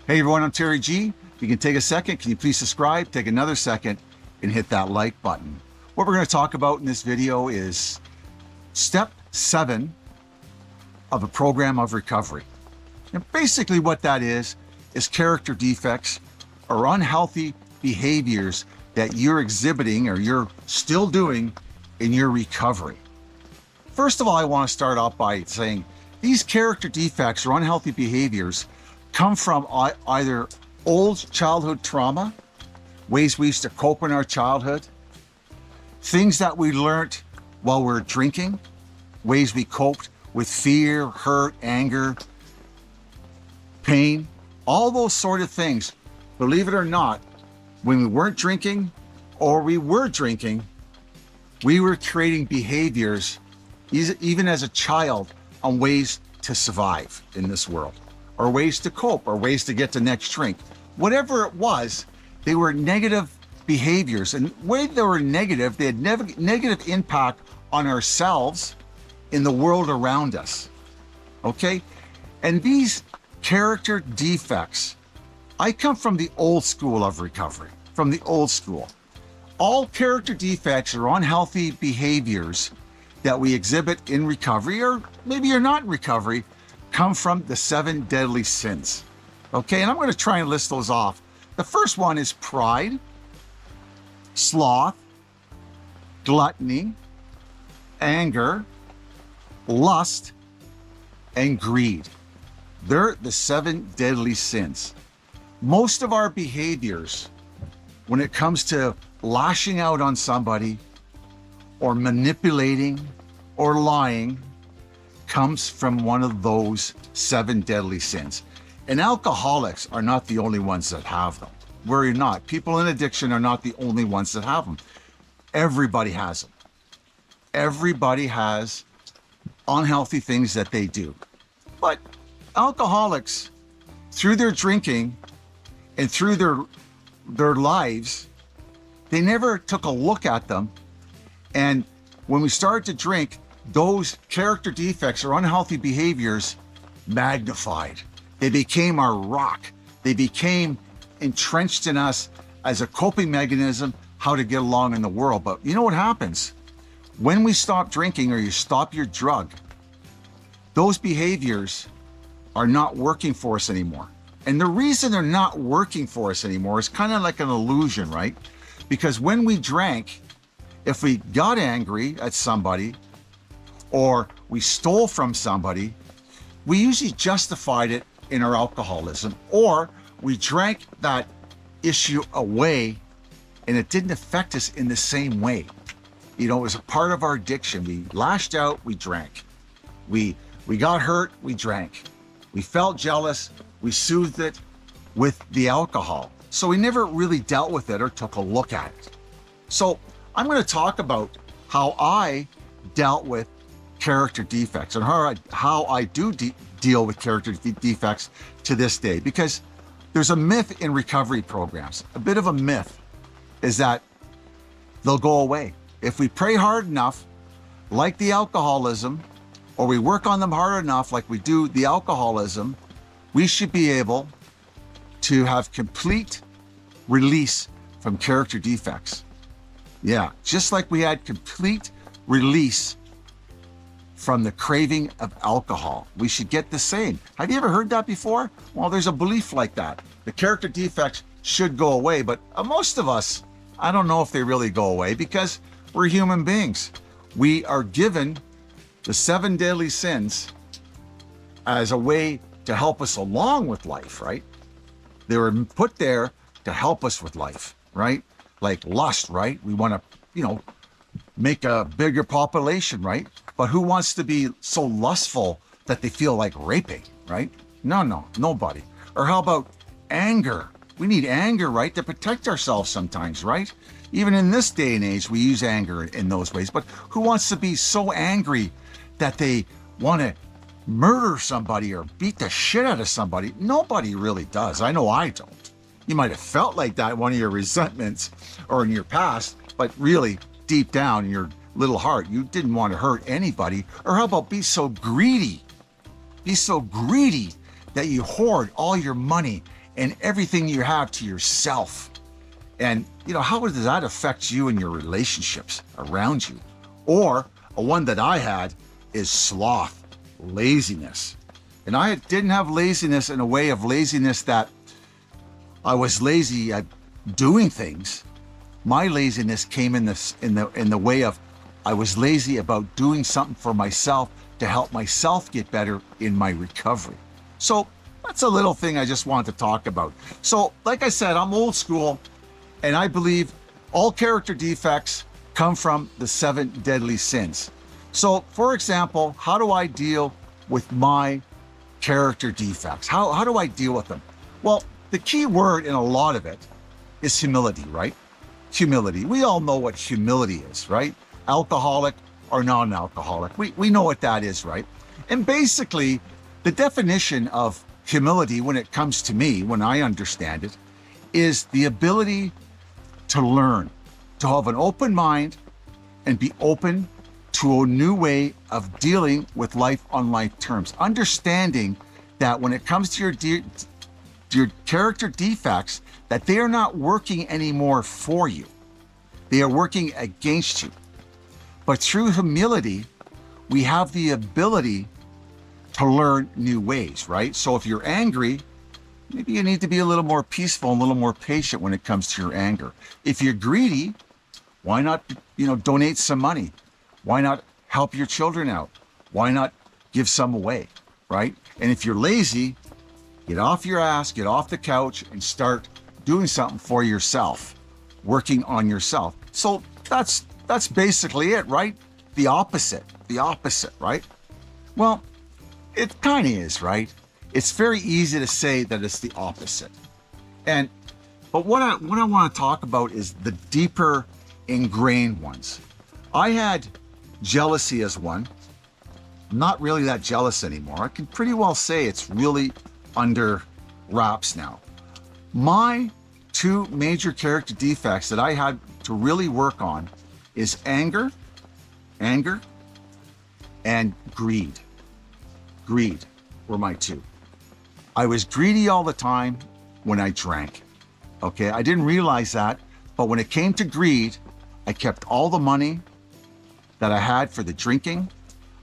Hey everyone, I'm Terry G. If you can take a second, can you please subscribe? Take another second and hit that like button. What we're going to talk about in this video is step 7 of a program of recovery. And basically what that is character defects or unhealthy behaviors that you're exhibiting or you're still doing in your recovery. First of all, I want to start off by saying these character defects or unhealthy behaviors come from either old childhood trauma, ways we used to cope in our childhood, things that we learned while we were drinking, ways we coped with fear, hurt, anger, pain, all those sort of things. Believe it or not, when we weren't drinking or we were drinking, we were creating behaviors, even as a child, on ways to survive in this world, or ways to cope, or ways to get the next drink. Whatever it was, they were negative behaviors. And when they were negative, they had negative impact on ourselves in the world around us, okay? And these character defects, I come from the old school of recovery, from the old school. All character defects or unhealthy behaviors that we exhibit in recovery, or maybe you're not in recovery, come from the 7 deadly sins. Okay, and I'm going to try and list those off. The first one is pride, sloth, gluttony, anger, lust, and greed. They're the 7 deadly sins. Most of our behaviors, when it comes to lashing out on somebody, or manipulating, or lying, comes from one of those 7 deadly sins. And alcoholics are not the only ones that have them. Worry not. People in addiction are not the only ones that have them. Everybody has them. Everybody has unhealthy things that they do. But alcoholics, through their drinking and through their lives, they never took a look at them. And when we started to drink, those character defects or unhealthy behaviors magnified. They became our rock. They became entrenched in us as a coping mechanism, how to get along in the world. But you know what happens? When we stop drinking or you stop your drug, those behaviors are not working for us anymore. And the reason they're not working for us anymore is kind of like an illusion, right? Because when we drank, if we got angry at somebody or we stole from somebody, we usually justified it in our alcoholism, or we drank that issue away and it didn't affect us in the same way. You know, it was a part of our addiction. We lashed out, we drank. We got hurt, we drank. We felt jealous, we soothed it with the alcohol. So we never really dealt with it or took a look at it. So I'm going to talk about how I dealt with character defects and how I do deal with character defects to this day. Because there's a myth in recovery programs. A bit of a myth is that they'll go away. If we pray hard enough, like the alcoholism, or we work on them hard enough like we do the alcoholism, we should be able to have complete release from character defects. Yeah, just like we had complete release from the craving of alcohol, we should get the same. Have you ever heard that before? Well, there's a belief like that. The character defects should go away, but most of us, I don't know if they really go away because we're human beings. We are given the 7 deadly sins as a way to help us along with life, right? They were put there to help us with life, right? Like lust, right? We want to, make a bigger population, right? But who wants to be so lustful that they feel like raping, right? No, nobody. Or how about anger? We need anger, right? To protect ourselves sometimes, right? Even in this day and age, we use anger in those ways. But who wants to be so angry that they want to murder somebody or beat the shit out of somebody? Nobody really does. I know I don't. You might have felt like that in one of your resentments or in your past, but really deep down in your little heart, you didn't want to hurt anybody. Or how about be so greedy? Be so greedy that you hoard all your money and everything you have to yourself. And, how does that affect you and your relationships around you? Or a one that I had is sloth, laziness. And I didn't have laziness in a way of laziness that I was lazy at doing things. My laziness came in the way of I was lazy about doing something for myself to help myself get better in my recovery. So that's a little thing I just wanted to talk about. So like I said, I'm old school, and I believe all character defects come from the 7 deadly sins. So for example, how do I deal with my character defects? How do I deal with them? Well, the key word in a lot of it is humility, right? Humility. We all know what humility is, right? Alcoholic or non-alcoholic. We know what that is, right? And basically, the definition of humility, when it comes to me, when I understand it, is the ability to learn, to have an open mind and be open to a new way of dealing with life on life terms. Understanding that when it comes to your character defects, that they are not working anymore for you. They are working against you. But through humility, we have the ability to learn new ways, right? So if you're angry, maybe you need to be a little more peaceful, and a little more patient when it comes to your anger. If you're greedy, why not, donate some money? Why not help your children out? Why not give some away, right? And if you're lazy, get off your ass, get off the couch, and start doing something for yourself, working on yourself. So that's basically it, right? The opposite, right? Well, it kind of is, right? It's very easy to say that it's the opposite. But what I want to talk about is the deeper ingrained ones. I had jealousy as one. I'm not really that jealous anymore. I can pretty well say it's really under wraps now. My 2 major character defects that I had to really work on is anger, and greed. Greed were my 2. I was greedy all the time when I drank. Okay, I didn't realize that, but when it came to greed, I kept all the money that I had for the drinking.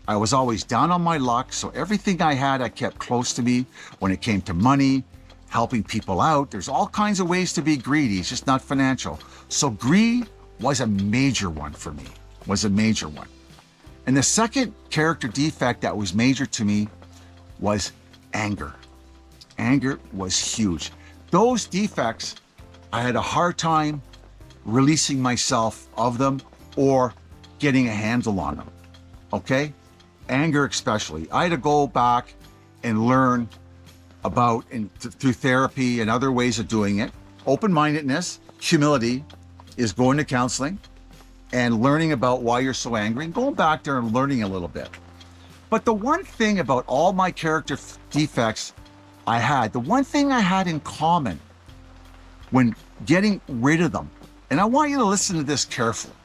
I was always down on my luck, so everything I had, I kept close to me. When it came to money, helping people out, there's all kinds of ways to be greedy. It's just not financial. So greed was a major one for me, And the second character defect that was major to me was anger. Anger was huge. Those defects, I had a hard time releasing myself of them or getting a handle on them, okay? Anger especially. I had to go back and learn about, through therapy and other ways of doing it, open-mindedness, humility, is going to counseling and learning about why you're so angry and going back there and learning a little bit. But the one thing about all my character defects the one thing I had in common when getting rid of them, and I want you to listen to this carefully.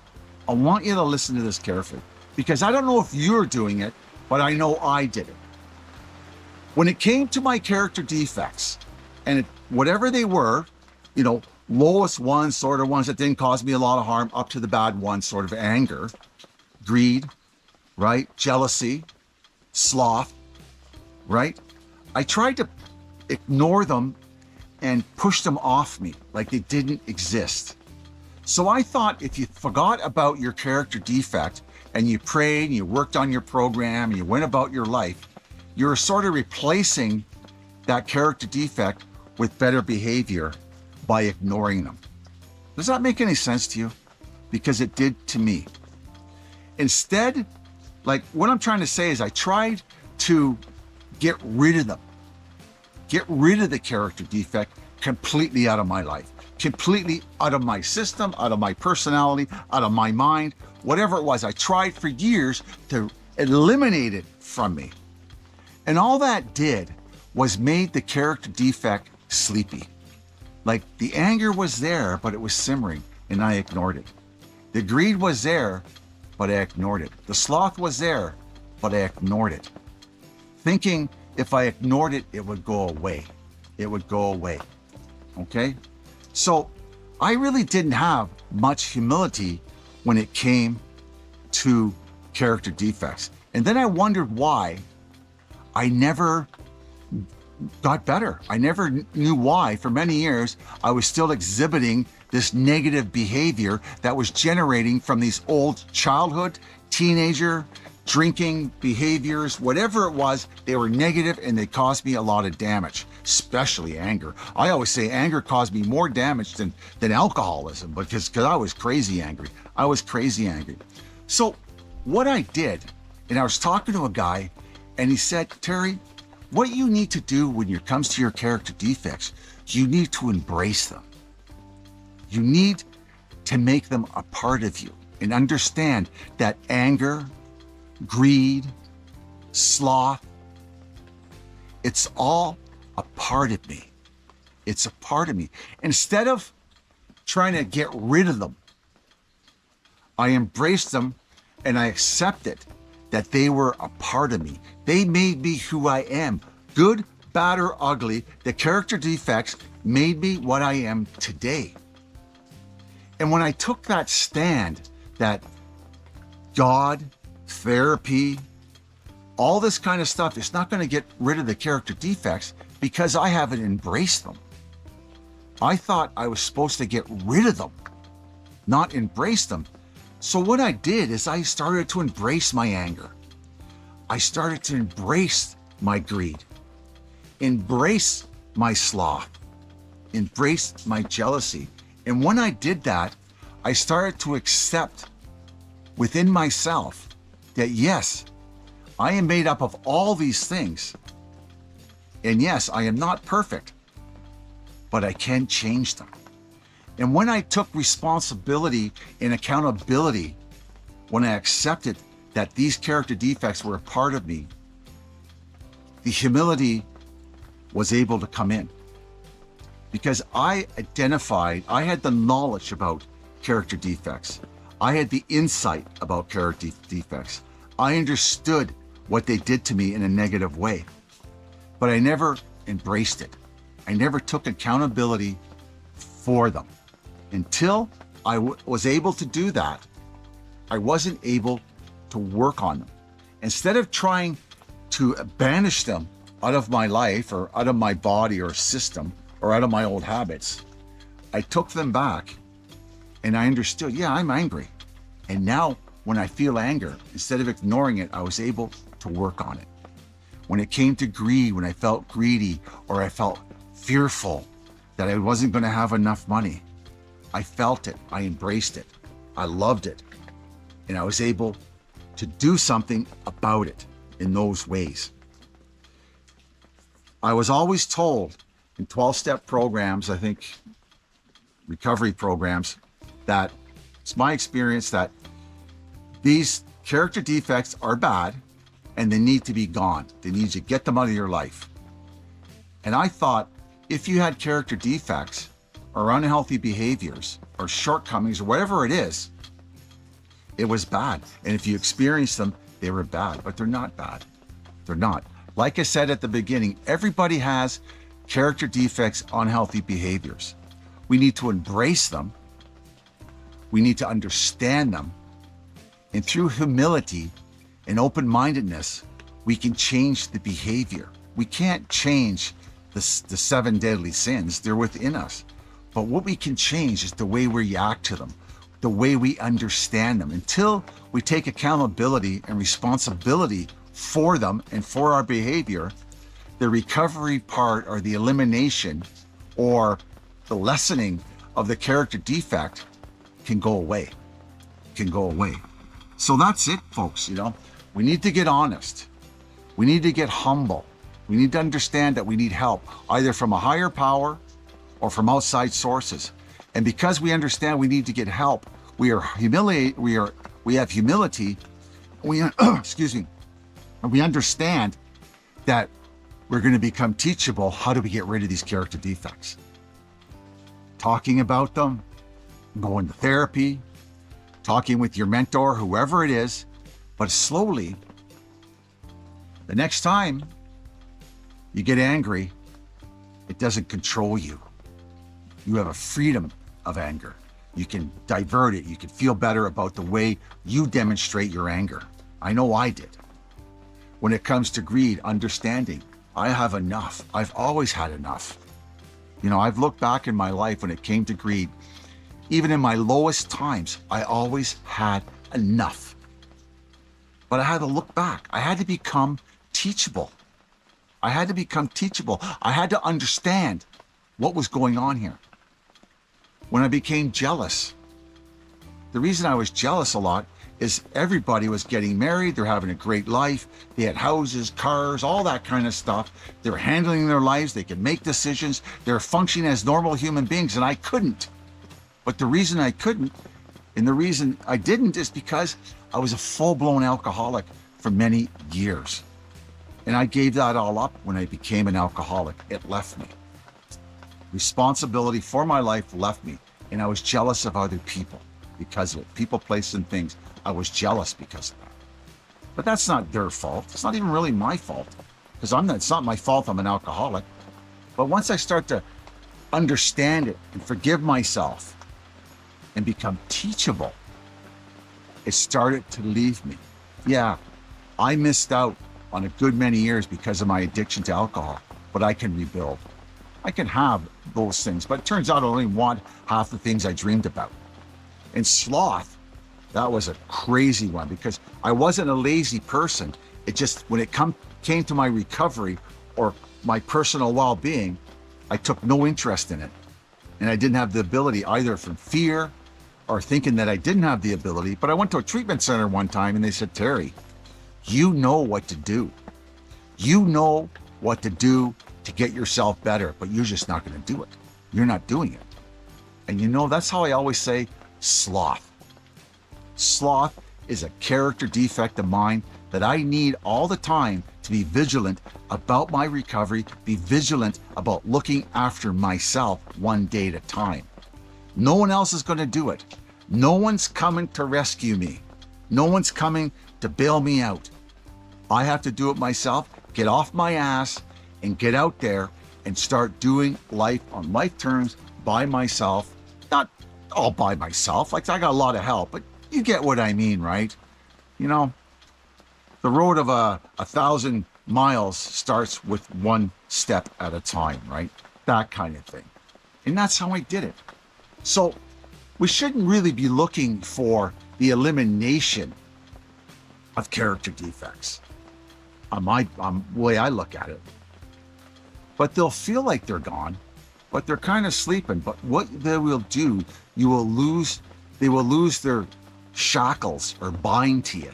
Because I don't know if you're doing it, but I know I did it. When it came to my character defects, and whatever they were, lowest ones, sort of ones that didn't cause me a lot of harm, up to the bad ones, sort of anger, greed, right? Jealousy, sloth, right? I tried to ignore them and push them off me like they didn't exist. So I thought if you forgot about your character defect and you prayed and you worked on your program and you went about your life, you're sort of replacing that character defect with better behavior by ignoring them. Does that make any sense to you? Because it did to me. Instead, like what I'm trying to say is I tried to get rid of them. Get rid of the character defect completely out of my life, completely out of my system, out of my personality, out of my mind, whatever it was. I tried for years to eliminate it from me. And all that did was made the character defect sleepy. Like the anger was there, but it was simmering and I ignored it. The greed was there, but I ignored it. The sloth was there, but I ignored it. Thinking if I ignored it, it would go away. Okay? So I really didn't have much humility when it came to character defects. And then I wondered why I never got better. I never knew why. For many years, I was still exhibiting this negative behavior that was generating from these old childhood, teenager, drinking behaviors, whatever it was, they were negative and they caused me a lot of damage, especially anger. I always say anger caused me more damage than alcoholism because I was crazy angry. I was crazy angry. So what I did, and I was talking to a guy and he said, Terry, what you need to do when it comes to your character defects, you need to embrace them. You need to make them a part of you and understand that anger, greed, sloth, it's all a part of me. It's a part of me. Instead of trying to get rid of them, I embraced them and I accepted that they were a part of me. They made me who I am. Good, bad, or ugly, the character defects made me what I am today. And when I took that stand that God, therapy, all this kind of stuff, it's not going to get rid of the character defects because I haven't embraced them. I thought I was supposed to get rid of them, not embrace them. So what I did is I started to embrace my anger. I started to embrace my greed, embrace my sloth, embrace my jealousy. And when I did that, I started to accept within myself that yes, I am made up of all these things. And yes, I am not perfect, but I can change them. And when I took responsibility and accountability, when I accepted that these character defects were a part of me, the humility was able to come in. Because I identified, I had the knowledge about character defects. I had the insight about character defects. I understood what they did to me in a negative way, but I never embraced it. I never took accountability for them. Until I was able to do that, I wasn't able to work on them. Instead of trying to banish them out of my life or out of my body or system or out of my old habits, I took them back and I understood, yeah, I'm angry. And now when I feel anger, instead of ignoring it, I was able to work on it. When it came to greed, when I felt greedy or I felt fearful that I wasn't going to have enough money, I felt it, I embraced it, I loved it, and I was able to do something about it in those ways. I was always told in 12-step programs, I think recovery programs, that it's my experience that these character defects are bad and they need to be gone. They need to get them out of your life. And I thought if you had character defects or unhealthy behaviors or shortcomings or whatever it is, it was bad. And if you experienced them, they were bad, but they're not bad. They're not. Like I said at the beginning, everybody has character defects, unhealthy behaviors. We need to embrace them. We need to understand them. And through humility and open-mindedness, we can change the behavior. We can't change the 7 deadly sins. They're within us. But what we can change is the way we react to them, the way we understand them. Until we take accountability and responsibility for them and for our behavior, the recovery part or the elimination or the lessening of the character defect can go away, So that's it, folks. We need to get honest. We need to get humble. We need to understand that we need help, either from a higher power or from outside sources. And because we understand we need to get help, we have humility. Excuse me. And we understand that we're going to become teachable. How do we get rid of these character defects? Talking about them, going to therapy, talking with your mentor, whoever it is, but slowly, the next time you get angry, it doesn't control you. You have a freedom of anger. You can divert it. You can feel better about the way you demonstrate your anger. I know I did. When it comes to greed, understanding, I have enough. I've always had enough. You know, I've looked back in my life when it came to greed. Even in my lowest times, I always had enough. But I had to look back. I had to become teachable. I had to become teachable. I had to understand what was going on here. When I became jealous, the reason I was jealous a lot is everybody was getting married, they're having a great life, they had houses, cars, all that kind of stuff. They were handling their lives, they could make decisions, they're functioning as normal human beings, and I couldn't. But the reason I couldn't, and the reason I didn't, is because I was a full-blown alcoholic for many years. And I gave that all up when I became an alcoholic. It left me. Responsibility for my life left me, and I was jealous of other people because of it. People, places, and things. I was jealous because of that. But that's not their fault. It's not even really my fault, because it's not my fault I'm an alcoholic. But once I start to understand it and forgive myself and become teachable, it started to leave me. Yeah, I missed out on a good many years because of my addiction to alcohol, but I can rebuild. I can have those things, but it turns out I only want half the things I dreamed about. And sloth, that was a crazy one, because I wasn't a lazy person. It just, when it came to my recovery or my personal well-being, I took no interest in it. And I didn't have the ability, either from fear or thinking that I didn't have the ability. But I went to a treatment center one time and they said, Terry, you know what to do. You know what to do to get yourself better, but you're just not going to do it. You're not doing it. And you know, that's how I always say sloth. Sloth is a character defect of mine that I need all the time to be vigilant about my recovery, be vigilant about looking after myself one day at a time. No one else is going to do it. No one's coming to rescue me. No one's coming to bail me out. I have to do it myself, get off my ass and get out there and start doing life on life terms by myself. Not all by myself, like I got a lot of help, but you get what I mean, right? You know, the road of 1,000 miles starts with one step at a time, right? That kind of thing. And that's how I did it. So we shouldn't really be looking for the elimination of character defects on the way I look at it. But they'll feel like they're gone, but they're kind of sleeping. But what they will do, they will lose their shackles or bind to you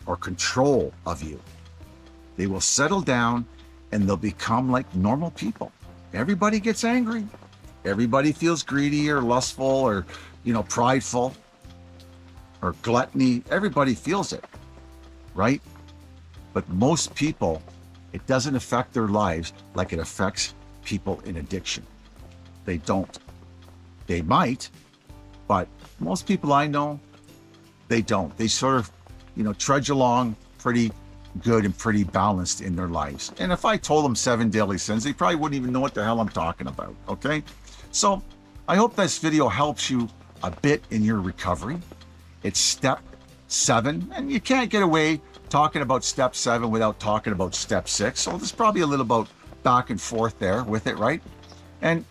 or control of you. They will settle down and they'll become like normal people. Everybody gets angry. Everybody feels greedy or lustful or, prideful or gluttony. Everybody feels it, right? But most people, it doesn't affect their lives like it affects people in addiction. They don't. They might, but most people I know, they don't. They sort of, trudge along pretty good and pretty balanced in their lives. And if I told them 7 daily sins, they probably wouldn't even know what the hell I'm talking about, okay? So I hope this video helps you a bit in your recovery. It's step 7, and you can't get away talking about step 7 without talking about step 6. So there's probably a little about back and forth there with it, right? And,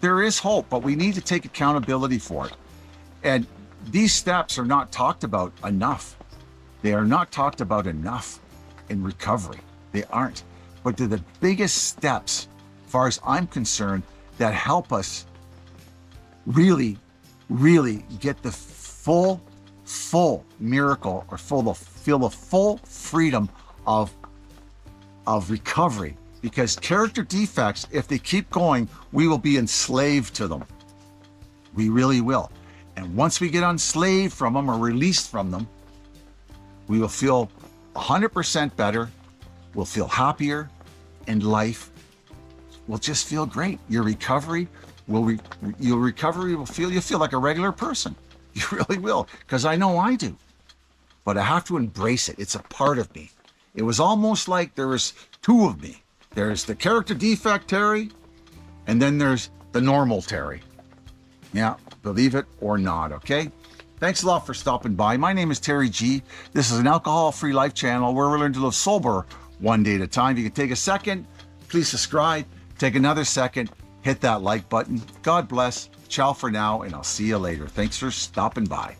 there is hope, but we need to take accountability for it. And these steps are not talked about enough. They are not talked about enough in recovery. They aren't. But they're the biggest steps, as far as I'm concerned, that help us really, really get the full miracle or feel the full freedom of recovery. Because character defects, if they keep going, we will be enslaved to them. We really will. And once we get enslaved from them or released from them, we will feel 100% better. We'll feel happier, and life will just feel great. Your recovery will you'll feel like a regular person. You really will, because I know I do. But I have to embrace it. It's a part of me. It was almost like there was 2 of me. There's the character defect Terry, And then there's the normal Terry. Yeah, believe it or not, okay? Thanks a lot for stopping by. My name is Terry G. This is an alcohol-free life channel where we learn to live sober one day at a time. You can take a second, please subscribe. Take another second, hit that like button. God bless. Ciao for now, and I'll see you later. Thanks for stopping by.